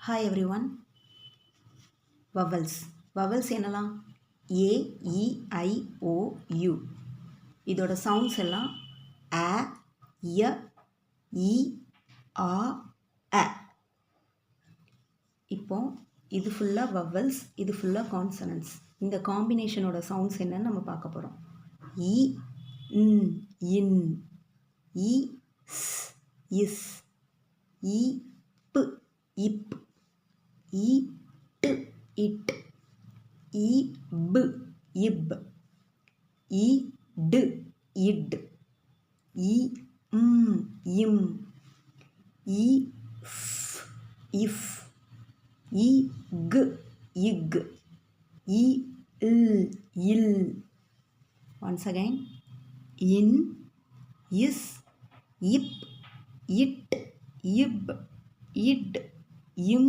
Hi everyone. Vowels என்னலாம் A, E, I, O, U. இதோட sounds எல்லாம் A, Y, E, A, A. இப்போ இது ஃபுல்லாக vowels, இது ஃபுல்லாக கான்சனன்ட்ஸ். இந்த காம்பினேஷனோட சவுண்ட்ஸ் என்னன்னு நம்ம பார்க்க போகிறோம். இ, இன், இ, இஸ், இ, இப், ஈட், இட், ஈப், இப், ஈட், இட், இம், ஈஃப், இஃப், ஈக், இக், ill. Once again, in, is, ip, it, ib, id, im,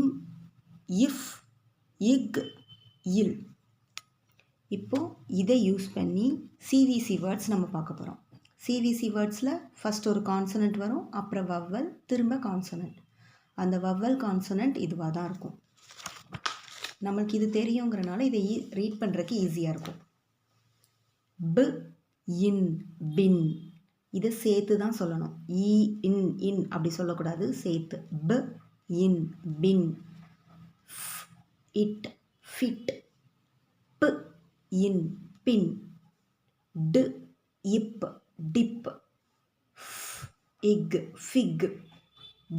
if, ig, il. இப்போ இதை யூஸ் பண்ணி சிவிசி வேர்ட்ஸ் நம்ம பார்க்க போகிறோம். சிவிசி வேர்ட்ஸில் ஃபஸ்ட் ஒரு கான்சனன்ட் வரும், அப்புறம் வவ்வல், திரும்ப கான்சனன்ட். அந்த வவ்வல் கான்சனன்ட் இதுவாக தான் இருக்கும். நம்மளுக்கு இது தெரியுங்கிறனால இதை ரீட் பண்ணுறதுக்கு ஈஸியாக இருக்கும். ப, இன், பின். இதை சேர்த்து தான் சொல்லணும். இன் அப்படி சொல்லக்கூடாது, சேர்த்து. ப, இன், பின். It, fit. ப, இன், பின். டு, இப், டிப். இக், ஃபிக்.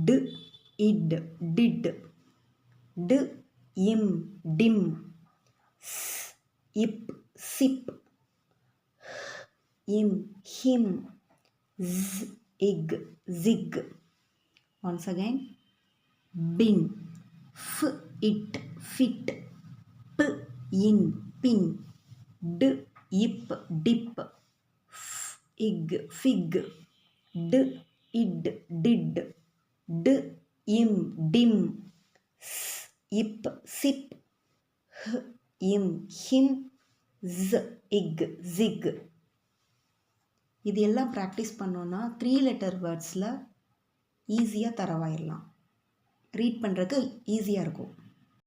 டு, இட், டிட். டு, இம், டிம். இப், சிப். இம், ஹிம். இக், zig. Once again, bin. It, fit. P, in, pin. D, ip, dip. Ig, fig. D, id, did. D, im, dim. Ip, sip. Im, him. Ig, zig. இது எல்லாம் ப்ராக்டிஸ் பண்ணோன்னா 3 லெட்டர் வேர்ட்ஸில் ஈஸியாக தரவாயிடலாம். Read பண்ணுறதுக்கு ஈஸியாக இருக்கும்.